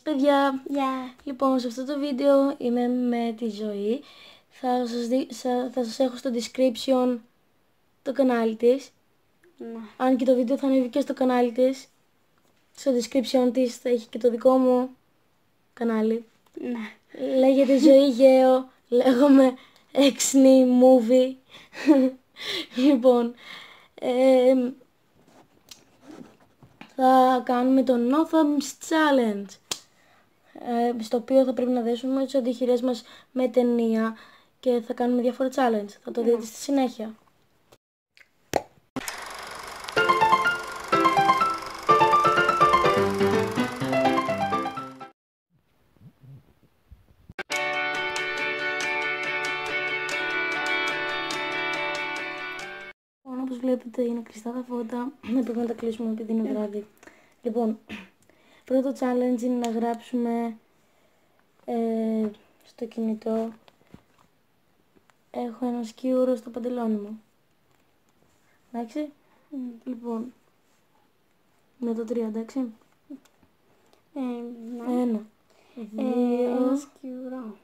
Παιδιά, Γεια. λοιπόν, σε αυτό το βίντεο είμαι με τη Ζωή. Θα σας έχω στο description το κανάλι της. Ναι. Αν και το βίντεο θα ανέβει και στο κανάλι της. Στο description της θα έχει και το δικό μου κανάλι. Ναι. Λέγεται Ζωή Γέο. Λέγομαι Exni Movie. Λοιπόν, θα κάνουμε το No Thumbs Challenge, στο οποίο θα πρέπει να δέσουμε τις αντιχειρές μας με ταινία και θα κάνουμε διάφορα challenge. Θα το δείτε στη συνέχεια. Όπως βλέπετε είναι κλειστά τα φώτα, πρέπει να τα κλείσουμε επειδή είναι βράδυ. Λοιπόν, πρώτο challenge είναι να γράψουμε στο κινητό. Έχω ένα σκιούρο στο παντελόνι μου. Εντάξει. Λοιπόν, με το 3, εντάξει. Ναι. 1, 2. Ένα σκιουρό.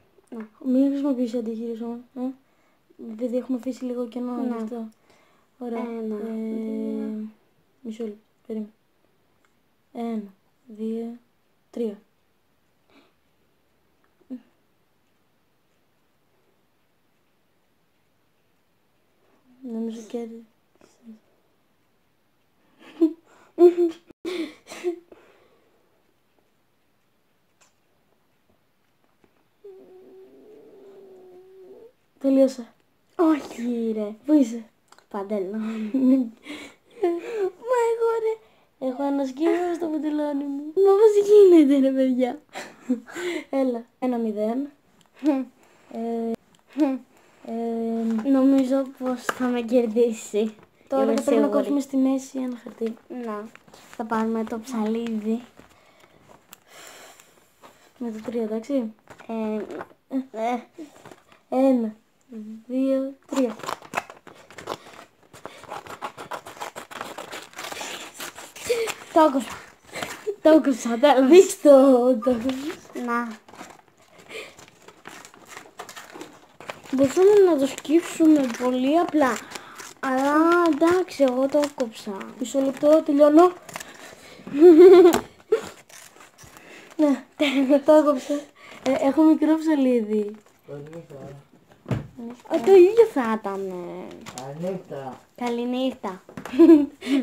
Μην χρησιμοποιήσει αντίχειρες όμως. Επειδή έχουμε αφήσει λίγο κενό γι' αυτό. Ωραία. 1, 2. Μισό λεπτό. Περίμενε. 1, 2, 3. Νομίζω και... Τελείωσα. Όχι ρε. Πού είσαι? Παντελόνι. Μα εγώ ρε. Έχω ένα σκύλο στο παντελόνι μου. Μα πώς γίνεται ρε παιδιά. Έλα. 1-0. Νομίζω πως θα με κερδίσει. Τώρα Είμαι θα πρέπει να σίγουρη. κόψουμε στη μέση ένα χαρτί. Να. Θα πάρουμε το ψαλίδι. Με το 3, εντάξει. 1, ε, 2, 3. Το έκοψα. Το έκοψα, τέλος. Δείξ' το. Να. Μπορούσαμε να το σκύψουμε πολύ απλά. Αλλά εντάξει, εγώ το έκοψα. Μισό λεπτό, τελειώνω. Ναι, το έκοψα. Έχω μικρό ψαλίδι. Το ίδιο θα ήταν. Ανίκτα. Καληνύχτα.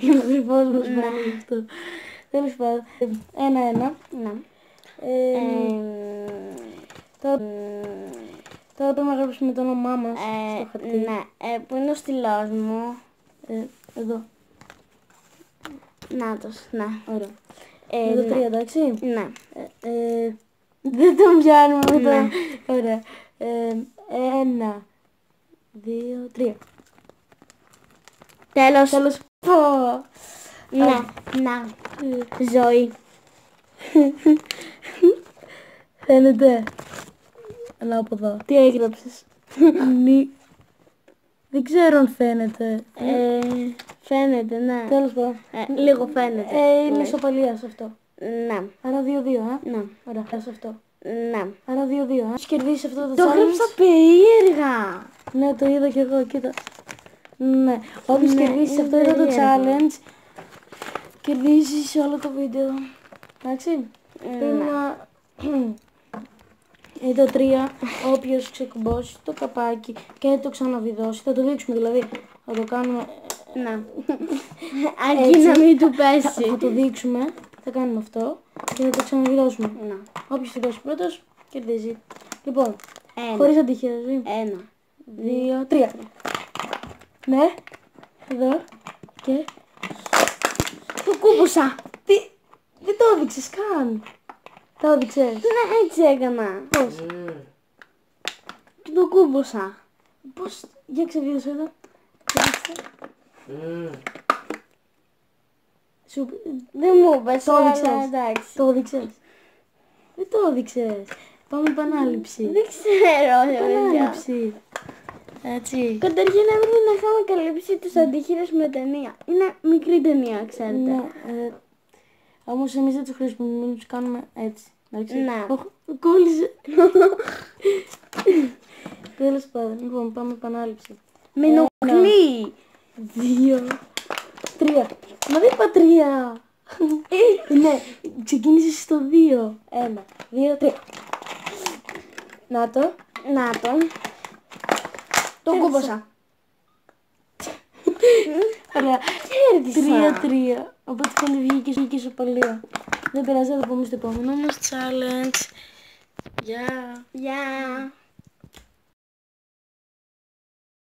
Είναι ο γρυφός μας πάλι αυτό. Τέλος πάντων. 1-1. Να. Τώρα πρέπει να γράψουμε το όνομά μας στο χαρτί. Ναι. Πού είναι ο στυλός μου? Εδώ. Νάτος, ναι. Ωραία. Με το 3, εντάξει. Ναι. Δεν τον πιάνουμε με το... Ναι. Ωραία. 1, 2, 3. Τέλος. Τέλος. Ναι. Να. Ζωή. Φαίνεται. Αλλά από εδώ. Τι έγραψες? Δεν ξέρω αν φαίνεται. Φαίνεται, ναι. Τέλος πάντων. Λίγο φαίνεται. Είναι λέει. ισοπαλία σε αυτό. Ναι. Άρα 2-2, Ναι. Ωραία, σε αυτό. Ναι. Άρα 2-2, Έχεις κερδίσει αυτό το Το challenge. έγραψα περίεργα. Ναι, το είδα κι εγώ, κοίτα. Ναι, όποιος Ναι, κερδίσει είναι αυτό εδώ το περίεργο. challenge, κερδίζει σε όλο το βίντεο. Εντάξει. Πρέπει να... το 3, όποιος ξεκουμπώσει το καπάκι και το ξαναβιδώσει, θα το δείξουμε δηλαδή, θα το κάνουμε... Ναι. Αρκεί να μην του Θα πέσει. το δείξουμε, θα κάνουμε αυτό και θα το ξαναβιδώσουμε. Ναι. Όποιος το δώσει πρώτος, κερδίζει. Λοιπόν, 1, χωρίς αντίχειρα, 1, 2, 3. Ναι, εδώ και... Το κούμπουσα. Τι, δεν το έδειξες καν. Το έδειξες. Ναι, έτσι έκανα. Πώς. Και το κούμπουσα. Πώς. Για ξεβίδωσε εδώ. Σου... Δεν μου είπες, Το αλλά έδειξες. εντάξει. Το έδειξες. Δεν το έδειξες. Πάμε επανάληψη. Δεν ξέρω, παιδιά. Επανάληψη. Έτσι. Καταρχήν έπρεπε να είχαμε καλύψει τους αντίχειρες με ταινία. Είναι μικρή ταινία, ξέρετε. Ναι, όμως εμείς δεν τους χρησιμοποιούμε, τους κάνουμε έτσι. Εντάξει. Ναι. Κόλλησε. Τέλος πάντων. Λοιπόν, πάμε επανάληψη. Με ενοχλεί. 2, 3. Μα δεν είπα 3. Ναι, ξεκίνησες στο 2. 1, 2, 3. Να το. Να το. Το κούμπωσα. Ωραία. Κέρδισα. 3-3. Οπότε πάλι βγήκε ισοπαλία. Δεν πειράζει, θα το πούμε στο επόμενο μας challenge. Γεια. Γεια.